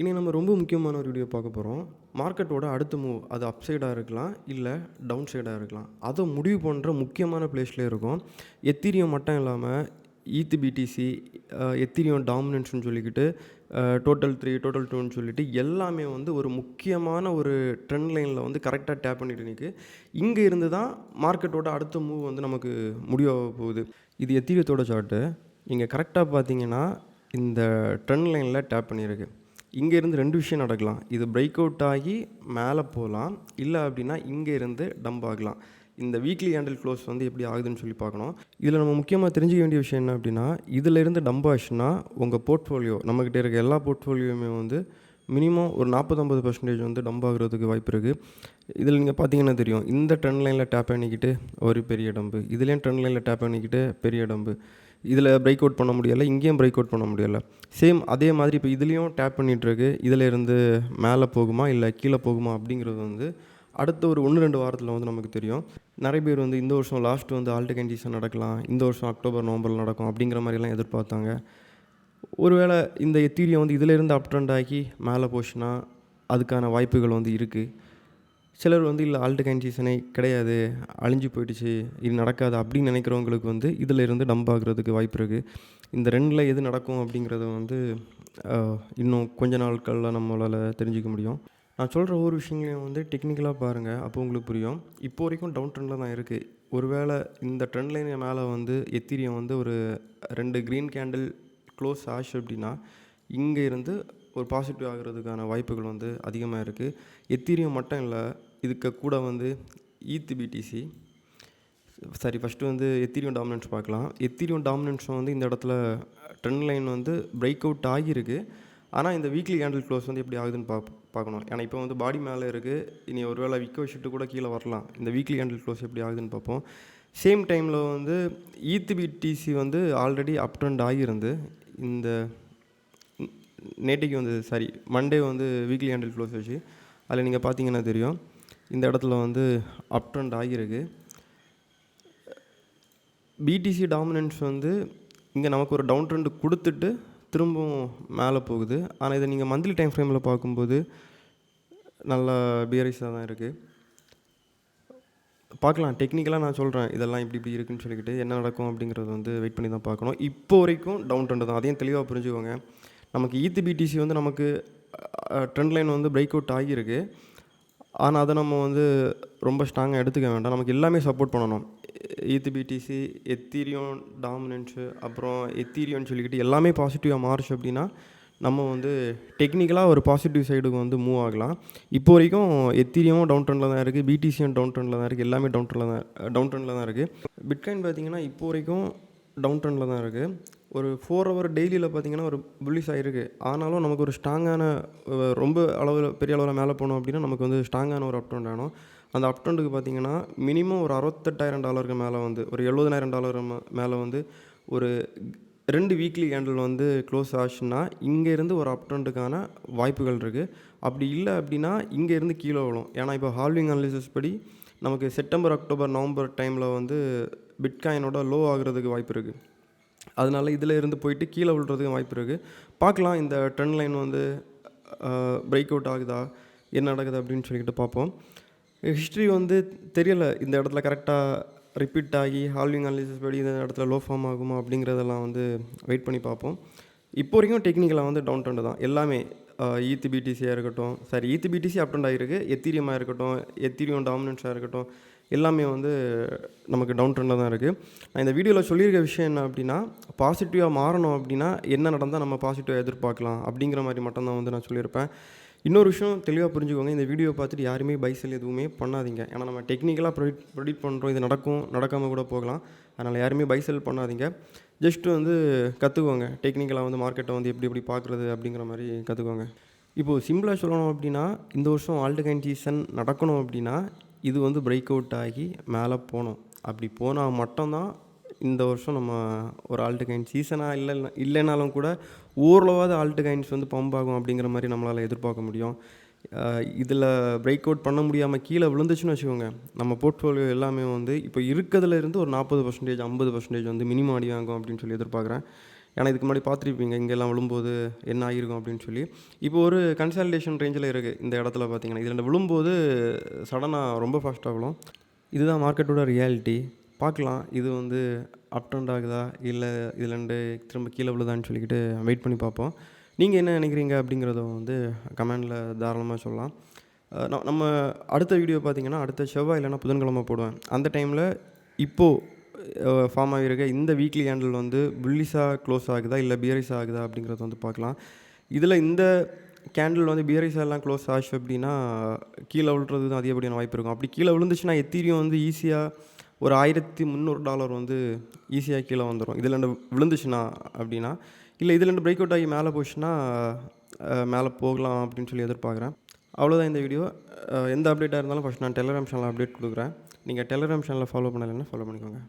இனி நம்ம ரொம்ப முக்கியமான ஒரு வீடியோ பார்க்க போகிறோம். மார்க்கெட்டோட அடுத்த மூவ் அது அப் சைடா இருக்கலாம், இல்ல டவுன் சைடா இருக்கலாம். அத முடிவு பண்ற முக்கியமான பிளேஸ்ல இருக்கும். எத்தீரியம் மட்டும் இல்லாம ஈத் பிடிசி, எத்தீரியம் டாமினன்ஸ்ன்னு சொல்லிக்கிட்டு, டோட்டல் 3, டோட்டல் 2ன்னு சொல்லிட்டு எல்லாமே வந்து ஒரு முக்கியமான ஒரு ட்ரெண்ட் லைன்ல வந்து கரெக்ட்டா டேப் பண்ணிட்டு நிக்கு. இங்க இருந்து தான் மார்க்கெட்டோட அடுத்த மூவ் வந்து நமக்கு முடிவாக போகுது. இது எத்தீரியத்தோட சார்ட்டு. நீங்க கரெக்ட்டா பார்த்தீங்கன்னா, இந்த ட்ரெண்ட் லைன்ல டேப் பண்ணியிருக்கு. இங்க இருந்து 2 விஷயம் நடக்கலாம். இது பிரேக் அவுட் ஆகி மேல போலாம். இல்ல அப்டின்னா இங்க இருந்து டம்ப் ஆகலாம். இந்த வீக்லி கேண்டில் க்ளோஸ் வந்து எப்படி ஆகுதுன்னு சொல்லி பார்க்கணும். இதில நம்ம முக்கியமா தெரிஞ்சுக்க வேண்டிய விஷயம் என்ன அப்டின்னா, இதில இருந்து டம்ப் ஆச்சுன்னா, உங்க போர்ட்ஃபோலியோ நம்மகிட்ட இருக்க எல்லா போர்ட்ஃபோலியோவுமே வந்து மினிமம் ஒரு 40, 50% வந்து டம்ப் ஆகுறதுக்கு வாய்ப்பு இருக்கு. இதில நீங்க பார்த்தீங்கன்னா தெரியும். இந்த ட்ரெண்ட் லைன்ல டேப் பண்ணிக்கிட்டு ஒரு பெரிய டம்ப். இதுலயும் ட்ரெண்ட் லைன்ல டேப் பண்ணிக்கிட்டு பெரிய டம்ப். இதில பிரேக் அவுட் பண்ண முடியல. இங்கேயும் பிரேக் அவுட் பண்ண முடியல. சேம் அதே மாதிரி இப்போ இதுலயும் டேப் பண்ணிட்டுருக்கு. இதில இருந்து மேல போகுமா? இல்ல கீழ போகுமா? அப்படிங்கிறது வந்து அடுத்த ஒரு 1, 2 வாரத்தில வந்து நமக்கு தெரியும். நெறைய பேர் வந்து இந்த வருஷம் லாஸ்ட் வந்து ஆல்ட் சீசன் நடக்கலாம். இந்த வருஷம் அக்டோபர், நவம்பர்ல நடக்கும் அப்படிங்கிற மாரிலாம் எதிர்பார்த்தாங்க. ஒருவேள இந்த எத்தீரியம் வந்து இதில இருந்து அப் ட்ரெண்ட் ஆகி மேல போச்சுன்னா, அதுக்கான வாய்ப்புகள் வந்து இருக்கு. சிலர் வந்து இல்ல ஆல்ட் சீசனே கிடையாது. அழிஞ்சு போயிடுச்சு. இது நடக்காது அப்படின்னு நினைக்கிறவங்களுக்கு வந்து இதில இருந்து டம்ப் ஆகுறதுக்கு வாய்ப்பு இருக்கு. இந்த 2ல எது நடக்கும் அப்படிங்கிறத வந்து இன்னும் கொஞ்ச நாட்கள்ல நம்மளால தெரிஞ்சுக்க முடியும். நான் சொல்ற ஒவ்வொரு விஷயங்களையும் வந்து டெக்னிக்கலா பாருங்க. அப்போ உங்களுக்கு புரியும். இப்போ வரைக்கும் டவுன் ட்ரெண்ட்ல தான் இருக்கு. ஒருவேள இந்த ட்ரெண்ட் லைன் மேல வந்து எத்தீரியம் வந்து ஒரு 2 கிரீன் கேண்டில் க்ளோஸ் ஆச்சு அப்படின்னா, இங்க இருந்து ஒரு பாசிட்டிவ் ஆகுறதுக்கான வாய்ப்புகள் வந்து அதிகமா இருக்கு. எத்தீரியம் மட்டும் இல்ல. இதுக்கு கூட வந்து ஈத் பிடிசி சரி ஃபர்ஸ்ட்டு வந்து எத்தீரியம் டாமினன்ஸ் பார்க்கலாம். எத்தீரியம் டாமினன்ஸ் வந்து இந்த இடத்துல ட்ரெண்ட் லைன் வந்து பிரேக் அவுட் ஆகியிருக்கு. ஆனா, இந்த வீக்லி கேண்டில் க்ளோஸ் வந்து எப்படி ஆகுதுன்னு பார்க்கணும். ஏன்னா, இப்போ வந்து பாடி மேல இருக்கு. இனி ஒரு வேள விக்க வச்சுட்டு கூட கீழ வரலாம். இந்த வீக்லி கேண்டில் க்ளோஸ் எப்படி ஆகுதுன்னு பார்ப்போம். சேம் டைம்ல வந்து ஈத் பிடிசி வந்து ஆல்ரெடி அப் ட்ரெண்ட் ஆகியிருந்து இந்த நேத்தைக்கு வந்து சாரி மண்டே வந்து வீக்லி கேண்டில் க்ளோஸ் ஆச்சு. அதில நீங்க பார்த்தீங்கன்னா தெரியும். இந்த இடத்துல வந்து அப் ட்ரெண்ட் ஆகியிருக்கு. பிடிசி டாமினன்ஸ் வந்து இங்க நமக்கு ஒரு டவுன் ட்ரெண்ட் குடுத்துட்டு திரும்பவும் மேல போகுது. ஆனா, இத நீங்க மந்த்லி டைம் ஃப்ரேம்ல பார்க்கும்போது நல்லா பியரிஷா தான் இருக்கு. பார்க்கலாம். டெக்னிக்கலா நான் சொல்றேன். இதெல்லாம் இப்படி இப்படி இருக்குன்னு சொல்லிக்கிட்டு என்ன நடக்கும் அப்படிங்கிறத வந்து வெயிட் பண்ணி தான் பார்க்கணும். இப்போ வரைக்கும் டவுன் ட்ரெண்ட் தான். அதையும் தெளிவா புரிஞ்சுக்கோங்க. நமக்கு ஈத் பிடிசி வந்து நமக்கு ட்ரெண்ட் லைன் வந்து பிரேக் அவுட் ஆகியிருக்கு. ஆனா, அத நம்ம வந்து ரொம்ப ஸ்ட்ராங்கா எடுத்துக்க வேண்டாம். நமக்கு எல்லாமே சப்போர்ட் பண்ணணும். ஈத் பிடிசி, எத்தீரியம் டாமினன்ஸ் அப்புறம் எத்தீரியம்னு சொல்லிக்கிட்டு எல்லாமே பாசிட்டிவா மாறுச்சு அப்படின்னா, நம்ம வந்து டெக்னிக்கலா ஒரு பாசிட்டிவ் சைடுக்கு வந்து மூவ் ஆகலாம். இப்போ வரைக்கும் எத்தீரியமும் டவுன் ட்ரெண்ட்ல தான் இருக்கு. பிடிசியும் டவுன் ட்ரெண்ட்ல தான் இருக்கு. எல்லாமே டவுன் ட்ரெண்ட்ல தான் இருக்கு. பிட்காயின் பார்த்தீங்கன்னா, இப்போ வரைக்கும் டவுன் ட்ரெண்ட்ல தான் இருக்கு. ஒரு 4 ஹவர் டெய்லில பார்த்தீங்கன்னா, ஒரு புல்லிஷ் ஆயிருக்கு. ஆனாலும் நமக்கு ஒரு ஸ்ட்ராங்கான ரொம்ப அளவுல பெரிய அளவுல மேல போனோம் அப்படின்னா, நமக்கு வந்து ஸ்ட்ராங்கான ஒரு அப் ட்ரெண்ட் வேணும். அந்த அப் ட்ரெண்டுக்கு பார்த்தீங்கன்னா, மினிமம் ஒரு $68,000 மேல வந்து ஒரு $70,000 மேல வந்து ஒரு 2 வீக்லி கேண்டில் வந்து க்ளோஸ் ஆச்சுன்னா, இங்க இருந்து ஒரு அப் ட்ரெண்டுக்கான வாய்ப்புகள் இருக்கு. அப்படி இல்ல அப்படின்னா, இங்க இருந்து கீழ விழும். ஏன்னா, இப்போ ஹால்விங் அனாலிசிஸ் படி நமக்கு செப்டம்பர், அக்டோபர், நவம்பர் டைம்ல வந்து பிட்காயினோட லோ ஆகுறதுக்கு வாய்ப்பு இருக்கு. அதனால இதில இருந்து போயிட்டு கீழ விழுறதுக்கும் வாய்ப்பு இருக்கு. பார்க்கலாம் இந்த ட்ரெண்ட் லைன் வந்து பிரேக் அவுட் ஆகுதா? என்ன நடக்குது அப்படின்னு சொல்லிக்கிட்டு பார்ப்போம். ஹிஸ்ட்ரி வந்து தெரியல. இந்த இடத்துல கரெக்ட்டா ரிப்பீட் ஆகி ஹால்விங் அனாலிசிஸ் படி இந்த இடத்துல லோ ஃபார்ம் ஆகுமா? அப்படிங்கிறதெல்லாம் வந்து வெயிட் பண்ணி பார்ப்போம். இப்போ வரைக்கும் டெக்னிக்கலா வந்து டவுன் ட்ரெண்ட் தான். எல்லாமே ஈத் பிடிசியா இருக்கட்டும், sorry ETH BTC up trend ஆகிருக்கு. எத்தீரியமா இருக்கட்டும், எத்தீரியம் டாமினன்ஸா இருக்கட்டும், எல்லாமே வந்து நமக்கு டவுன் ட்ரெண்ட்ல தான் இருக்கு. நான் இந்த வீடியோல சொல்லியிருக்க விஷயம் என்ன அப்படின்னா, பாசிட்டிவா மாறணும் அப்படின்னா, என்ன நடந்தா நம்ம பாசிட்டிவா எதிர்பார்க்கலாம்? அப்படிங்கிற மாரி மட்டும் தான் வந்து நான் சொல்லியிருப்பேன். இன்னொரு விஷயம் தெளிவா புரிஞ்சுக்கோங்க. இந்த வீடியோ பார்த்துட்டு யாருமே பை செல் எதுவுமே பண்ணாதீங்க. ஏன்னா, நம்ம டெக்னிக்கலா ப்ரெடிக்ட் பண்றோம். இது நடக்கும், நடக்காம கூட போகலாம். அதனால யாருமே பை செல் பண்ணாதீங்க. ஜஸ்ட் வந்து கத்துக்கோங்க. டெக்னிக்கலா வந்து மார்க்கெட்ட வந்து எப்படி எப்படி பார்க்குறது அப்படிங்கிற மாரி கத்துக்கோங்க. இப்போ சிம்பிளா சொல்லணும் அப்படின்னா, இந்த வருஷம் ஆல்ட் சீசன் நடக்கணும் அப்படின்னா, இது வந்து பிரேக் அவுட் ஆகி மேல போணும். அப்படி போனா மட்டும் தான் இந்த வருஷம் நம்ம ஒரு ஆல்ட் சீசனா இல்லைனாலும் கூட ஓரளவாவது ஆல்ட் வந்து பம்ப் ஆகும் அப்படிங்கிற மாரி நம்மளால எதிர்பார்க்க முடியும். இதில பிரேக் அவுட் பண்ண முடியாம கீழ விழுந்துச்சுன்னு வச்சுக்கோங்க, நம்ம போர்ட்ஃபோலியோ எல்லாமே வந்து இப்போ இருக்கிறதுல இருந்து ஒரு 40%, 50% வந்து மினிமம் அடி வாங்கும் அப்படின்னு சொல்லி எதிர்பார்க்குறேன். ஏன்னா இதுக்கு முன்னாடி பார்த்துருப்பீங்க இங்கெல்லாம் விழும்போது என்ன ஆகிருக்கும் அப்படின்னு சொல்லி. இப்போ ஒரு கன்சாலிடேஷன் ரேஞ்சில் இருக்குது இந்த இடத்துல பார்த்தீங்கன்னா. இதில் விழும்போது சடனாக ரொம்ப ஃபாஸ்ட்டாக விழும். இதுதான் மார்க்கெட்டோட ரியாலிட்டி. பார்க்கலாம் இது வந்து அப் ட்ரெண்ட் ஆகுதா இல்லை இதுலேருந்து திரும்ப கீழே விழுதான்னு சொல்லிக்கிட்டு வெயிட் பண்ணி பார்ப்போம். நீங்கள் என்ன நினைக்கிறீங்க அப்படிங்கிறத வந்து கமெண்டில் தாராளமாக சொல்லலாம். நம்ம அடுத்த வீடியோ பார்த்தீங்கன்னா அடுத்த செவ்வாய் இல்லைன்னா புதன்கிழமை போடுவேன். அந்த டைமில் இப்போது ஃபார்ம் ஆகியிருக்க இந்த வீக்லி கேண்டில் வந்து புல்லிஷாக க்ளோஸ் ஆகுதா இல்லை பியரிஷாக ஆகுதா அப்படிங்கிறத வந்து பார்க்கலாம். இதில் இந்த கேண்டில் வந்து பியரிஷாக எல்லாம் க்ளோஸ் ஆச்சு அப்படின்னா கீழே விழுறது தான் அதிகப்படியான வாய்ப்பு இருக்கும். அப்படி கீழே விழுந்துச்சுன்னா எத்தீரியம் வந்து ஈஸியாக ஒரு $1300 வந்து ஈஸியாக கீழே வந்துடும் இதில் விழுந்துச்சுன்னா அப்படின்னா. இல்லை இதில் பிரேக் அவுட் ஆகி மேலே போச்சுன்னா மேலே போகலாம் அப்படின்னு சொல்லி எதிர்பார்க்குறேன். அவ்வளோதான் இந்த வீடியோ. எந்த அப்டேட்டாக இருந்தாலும் ஃபஸ்ட் நான் டெலகிராம் சேனலில் அப்டேட் கொடுக்குறேன். நீங்கள் டெலகிராம் சேனலை ஃபாலோ பண்ணலைன்னா ஃபாலோ பண்ணிக்கோங்க.